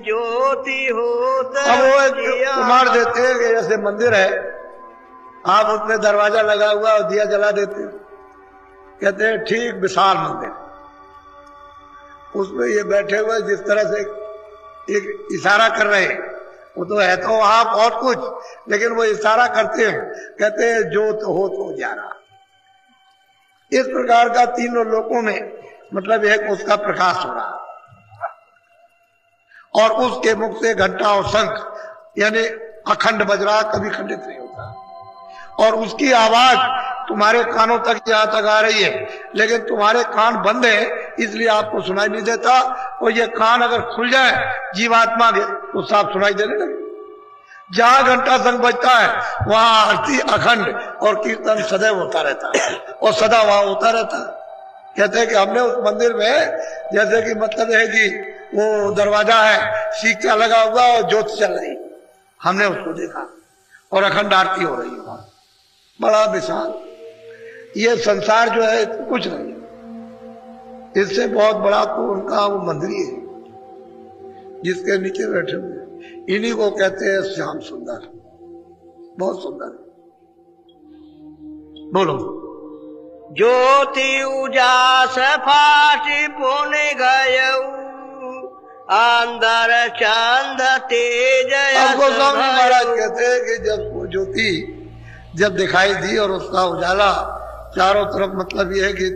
ज्योति होत। अब वो एक प्रमाण देते हैं कि जैसे मंदिर है, आप उसमें दरवाजा लगा हुआ और दिया जला देते हो, कहते हैं ठीक विशाल मंदिर, उसमें ये बैठे हुए जिस तरह से एक इशारा कर रहे हैं, वो तो है तो वहां बहुत कुछ, लेकिन वो इशारा करते हैं, कहते हैं ज्योत हो तो उजाला। इस प्रकार का तीनों लोकों में मतलब एक उसका प्रकाश हो रहा, और उसके मुख से घंटा और शंख यानी अखंड बज रहा, कभी खंडित नहीं होता, और उसकी आवाज तुम्हारे कानों तक यहां तक आ रही है, लेकिन तुम्हारे कान बंद है इसलिए आपको सुनाई नहीं देता, और ये कान अगर खुल जाए जीवात्मा के तो साफ सुनाई देने लगे। जहां घंटा शंख बजता है वहां आरती अखंड और कीर्तन सदैव होता रहता है, और सदा वहां होता रहता है। कहते हैं कि हमने उस मंदिर में, जैसे कि मतलब है कि वो दरवाजा है, सीखा लगा हुआ और ज्योत चल रही, हमने उसको देखा, और अखंड आरती हो रही है वहां, बड़ा विशाल। ये संसार जो है कुछ नहीं, इससे बहुत बड़ा तो उनका वो मंदिर ही है जिसके नीचे बैठे हुए, इन्हीं को कहते हैं श्याम सुंदर, बहुत सुंदर। बोलो। ज्योति उजास फाटी पुण्य गयऊ, अंदर चंद तेज। अब गोस्वामी महाराज कहते हैं कि जब वो ज्योति जब दिखाई दी और उसका उजाला चारों तरफ मतलब ये है कि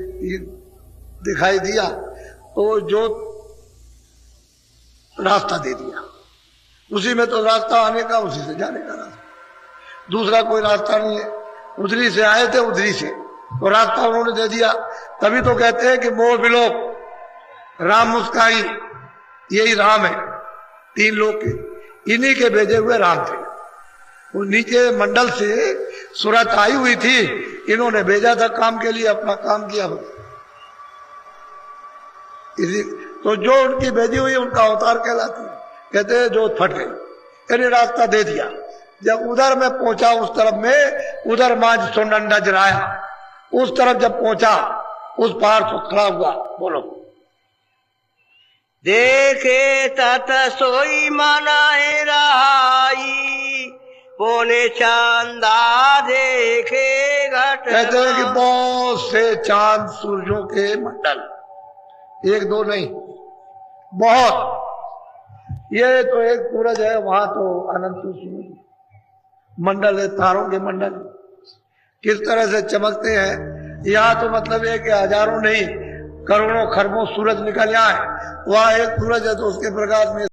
दिखाई दिया, तो जो रास्ता दे दिया, उसी में तो रास्ता आने का, उसी से जाने का रास्ता, दूसरा कोई रास्ता नहीं है। उधरी से आए थे, उधरी से तो रास्ता उन्होंने दे दिया। तभी तो कहते हैं कि मोह विलोक राम मुस्काई, यही राम है, तीन लोग के, इन्हीं के भेजे हुए राम थे। वो नीचे मंडल से सूरत आई हुई थी, इन्होंने भेजा था काम के लिए, अपना काम किया। इसी तो जो उनकी भेजी हुई उनका अवतार कहलाती है। कहते हैं जो फट गई, यानी रास्ता दे दिया। जब उधर में पहुंचा, उस तरफ में, उधर मांझ सोनन नजराया, उस तरफ जब पहुंचा, उस पहाड़ को खड़ा हुआ। बोलो। देखे तत सोई मनाए रहाई, पोने चांदा देखे घट। कहते हैं कि बहुत से चांद सूरजों के मंडल, एक दो नहीं, बहुत। ये तो एक सूरज है, वहां तो अनंत सूरज मंडल है, तारों के मंडल किस तरह से चमकते हैं। यहाँ तो मतलब है कि हजारों नहीं करोड़ों खरबों सूरज निकल आए, वहां एक सूरज है तो उसके प्रकाश में